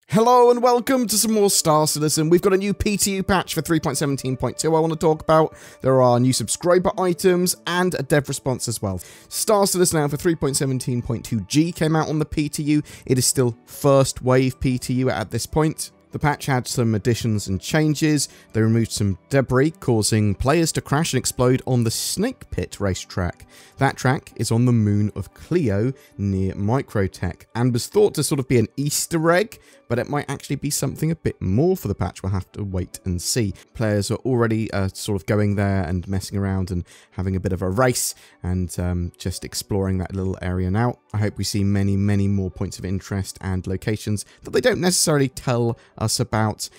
Hello and welcome to some more Star Citizen. We've got a new PTU patch for 3.17.2 I want to talk about. There are new subscriber items and a dev response as well. Star Citizen now for 3.17.2G came out on the PTU. It is still first wave PTU at this point. The patch had some additions and changes. They removed some debris, causing players to crash and explode on the Snake Pit racetrack. That track is on the moon of Clio near Microtech and was thought to sort of be an Easter egg, but it might actually be something a bit more for the patch. We'll have to wait and see. Players are already sort of going there and messing around and having a bit of a race and just exploring that little area now. I hope we see many more points of interest and locations that they don't necessarily tell us about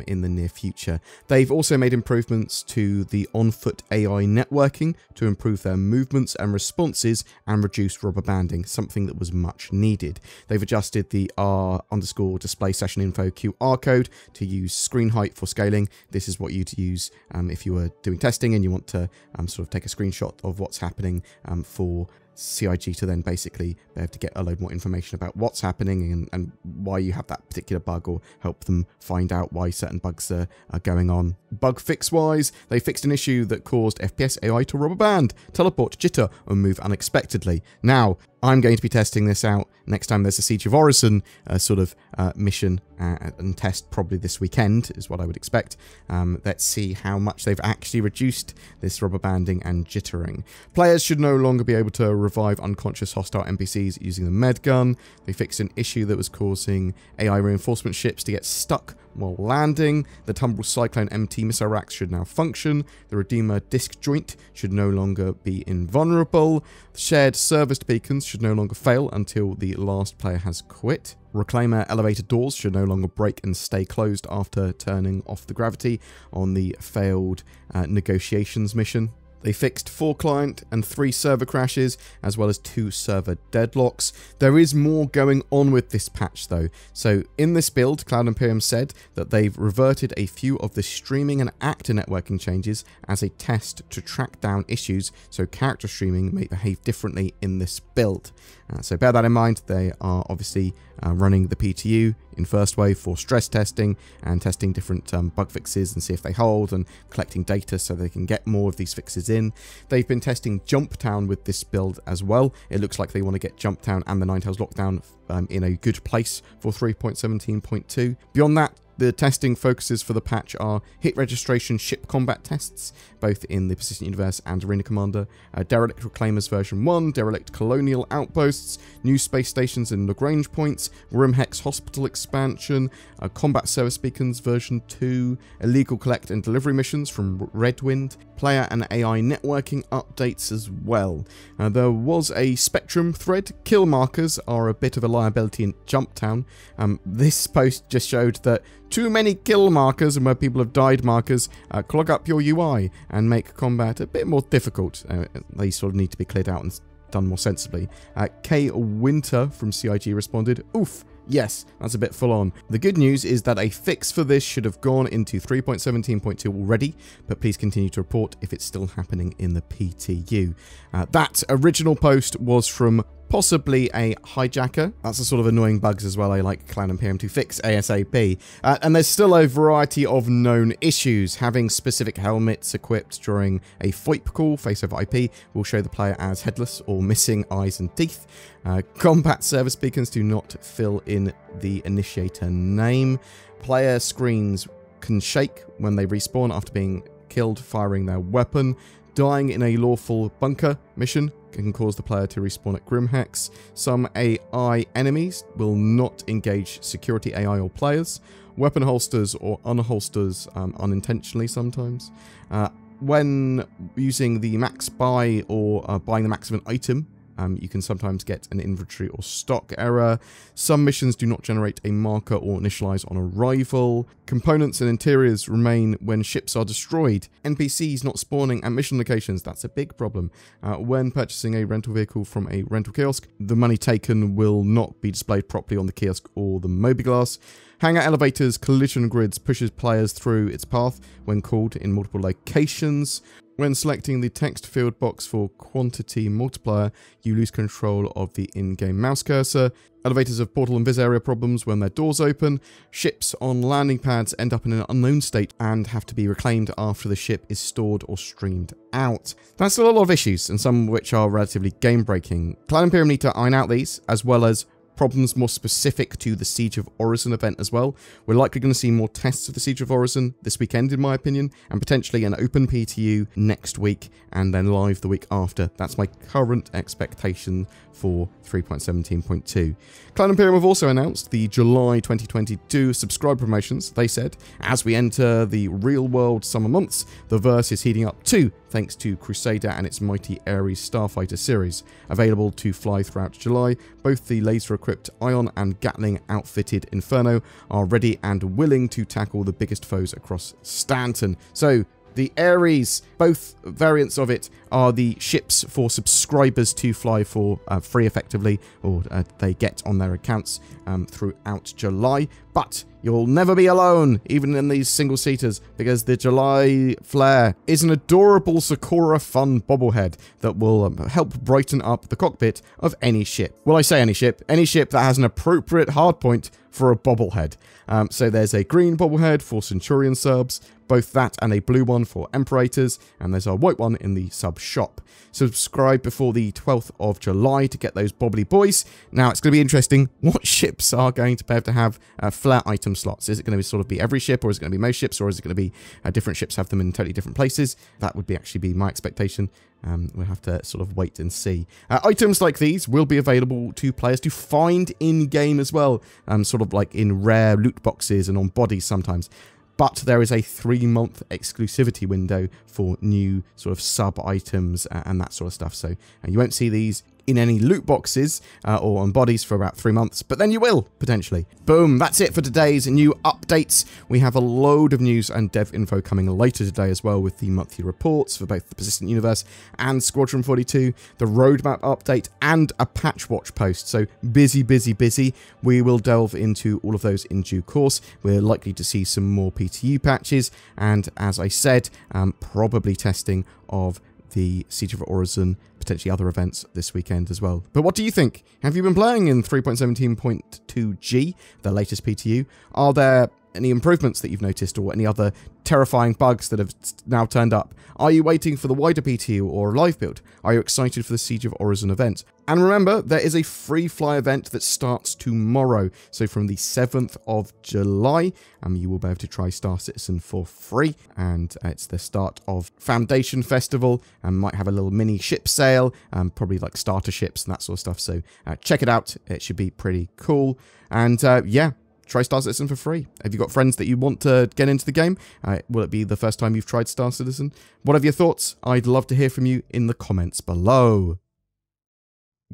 in the near future. They've also made improvements to the on-foot AI networking to improve their movements and responses and reduce rubber banding, something that was much needed. They've adjusted the R_display session info QR code to use screen height for scaling. This is what you'd use if you were doing testing and you want to sort of take a screenshot of what's happening for CIG to then basically be able to get a load more information about what's happening and why you have that particular bug, or help them find out why certain bugs are going on. Bug fix wise, they fixed an issue that caused FPS AI to rubber band, teleport, jitter, or move unexpectedly. Now, I'm going to be testing this out next time there's a Siege of Orison sort of mission and test, probably this weekend is what I would expect. Let's see how much they've actually reduced this rubber banding and jittering. Players should no longer be able to revive unconscious hostile NPCs using the med gun. They fixed an issue that was causing AI reinforcement ships to get stuck while landing. The Tumbrel Cyclone MT missile racks should now function. The Redeemer disc joint should no longer be invulnerable. The shared serviced beacons should no longer fail until the last player has quit. Reclaimer elevator doors should no longer break and stay closed after turning off the gravity on the failed negotiations mission. They fixed 4 client and 3 server crashes, as well as 2 server deadlocks. There is more going on with this patch though. So in this build, Cloud Imperium said that they've reverted a few of the streaming and actor networking changes as a test to track down issues, so character streaming may behave differently in this build. So bear that in mind. They are obviously running the PTU in first wave for stress testing and testing different bug fixes and see if they hold, and collecting data so they can get more of these fixes in. They've been testing Jumptown with this build as well. It looks like they want to get Jumptown and the Ninetales lockdown in a good place for 3.17.2. Beyond that, the testing focuses for the patch are hit registration ship combat tests, both in the Persistent Universe and Arena Commander, Derelict Reclaimers version 1, Derelict Colonial Outposts, new space stations and Lagrange points, Rimhex Hospital expansion, Combat Service Beacons version 2, illegal collect and delivery missions from Redwind, player and AI networking updates as well. There was a Spectrum thread. Kill markers are a bit of a liability in Jumptown. This post just showed that too many kill markers and where people have died markers clog up your UI and make combat a bit more difficult. They sort of need to be cleared out and done more sensibly. K Winter from CIG responded, "Oof, yes, that's a bit full on." The good news is that a fix for this should have gone into 3.17.2 already, but please continue to report if it's still happening in the PTU. That original post was from possibly a hijacker. That's the sort of annoying bugs as well I like Cloud Imperium to fix ASAP. And there's still a variety of known issues. Having specific helmets equipped during a FOIP call, face over IP, will show the player as headless or missing eyes and teeth. Combat service beacons do not fill in the initiator name. Player screens can shake when they respawn after being killed firing their weapon. Dying in a lawful bunker mission can cause the player to respawn at Grimhex. Some AI enemies will not engage security AI or players. Weapon holsters or unholsters unintentionally sometimes. When using the max buy or buying the max of an item, you can sometimes get an inventory or stock error. Some missions do not generate a marker or initialize on arrival. Components and interiors remain when ships are destroyed. NPCs not spawning at mission locations, that's a big problem. When purchasing a rental vehicle from a rental kiosk, the money taken will not be displayed properly on the kiosk or the mobiGlass. Hangar elevators collision grids pushes players through its path when called in multiple locations. When selecting the text field box for quantity multiplier, you lose control of the in-game mouse cursor. Elevators have portal and vis area problems when their doors open. Ships on landing pads end up in an unknown state and have to be reclaimed after the ship is stored or streamed out. That's still a lot of issues, and some of which are relatively game-breaking. Cloud Imperium need to iron out these, as well as problems more specific to the Siege of Orison event as well. We're likely going to see more tests of the Siege of Orison this weekend, in my opinion, and potentially an open PTU next week, and then live the week after. That's my current expectation for 3.17.2. Cloud Imperium have also announced the July 2022 subscribe promotions. They said, as we enter the real-world summer months, the verse is heating up too, thanks to Crusader and its mighty Ares Starfighter series. Available to fly throughout July, both the laser-equipped Ion and Gatling-outfitted Inferno are ready and willing to tackle the biggest foes across Stanton. So, the Ares, both variants of it, are the ships for subscribers to fly for free, effectively, or they get on their accounts throughout July. But you'll never be alone, even in these single-seaters, because the July Flare is an adorable Sakura fun bobblehead that will help brighten up the cockpit of any ship. Well, I say any ship that has an appropriate hardpoint for a bobblehead. So there's a green bobblehead for Centurion subs, both that and a blue one for Emperators, and there's a white one in the sub shop. Subscribe before the 12th of July to get those bobbly boys. Now, it's going to be interesting what ships are going to be able to have flare item slots. Is it going to sort of be every ship, or is it going to be most ships, or is it going to be different ships have them in totally different places? That would actually be my expectation. We'll have to sort of wait and see. Items like these will be available to players to find in-game as well, sort of like in rare loot boxes and on bodies sometimes. But there is a 3-month exclusivity window for new sort of sub-items and that sort of stuff. So you won't see these in any loot boxes or on bodies for about 3 months, but then you will, potentially. Boom, that's it for today's new updates. We have a load of news and dev info coming later today as well, with the monthly reports for both the Persistent Universe and Squadron 42, the roadmap update, and a patch watch post. So busy, busy, busy. We will delve into all of those in due course. We're likely to see some more PTU patches, and as I said, probably testing of the Siege of Orison, potentially other events this weekend as well. But what do you think? Have you been playing in 3.17.2G, the latest PTU? Are there any improvements that you've noticed, or any other terrifying bugs that have now turned up? Are you waiting for the wider PTU or a live build? Are you excited for the Siege of Orison event? And remember, there is a free fly event that starts tomorrow. So from the 7th of July, you will be able to try Star Citizen for free. And it's the start of Foundation Festival, and might have a little mini ship sale, probably like starter ships and that sort of stuff. So check it out. It should be pretty cool. And yeah, try Star Citizen for free. Have you got friends that you want to get into the game? Will it be the first time you've tried Star Citizen? What are your thoughts? I'd love to hear from you in the comments below.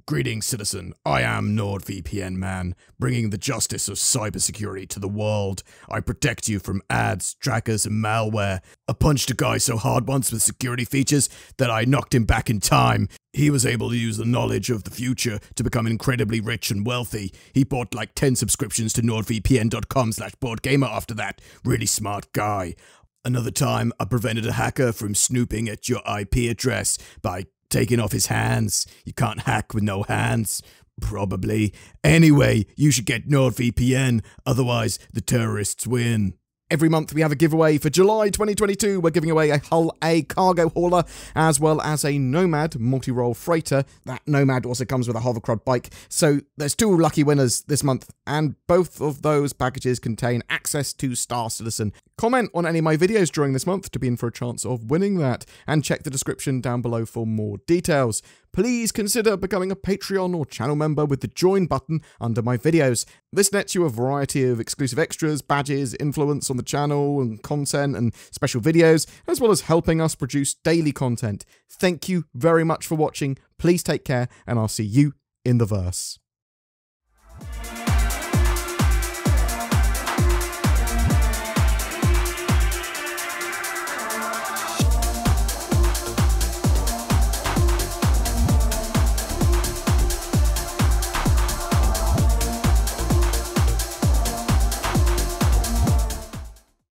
Greetings, citizen. I am NordVPN Man, bringing the justice of cybersecurity to the world. I protect you from ads, trackers, and malware. I punched a guy so hard once with security features that I knocked him back in time. He was able to use the knowledge of the future to become incredibly rich and wealthy. He bought like 10 subscriptions to nordvpn.com/BoredGamer after that. Really smart guy. Another time, I prevented a hacker from snooping at your IP address by taking off his hands. You can't hack with no hands. Probably. Anyway, you should get NordVPN, otherwise the terrorists win. Every month we have a giveaway. For July 2022, we're giving away a Hull A cargo hauler, as well as a Nomad multi-role freighter. That Nomad also comes with a hovercrod bike. So there's 2 lucky winners this month, and both of those packages contain access to Star Citizen. Comment on any of my videos during this month to be in for a chance of winning that, and check the description down below for more details. Please consider becoming a Patreon or channel member with the join button under my videos. This nets you a variety of exclusive extras, badges, influence on the channel, and content and special videos, as well as helping us produce daily content. Thank you very much for watching. Please take care, and I'll see you in the verse.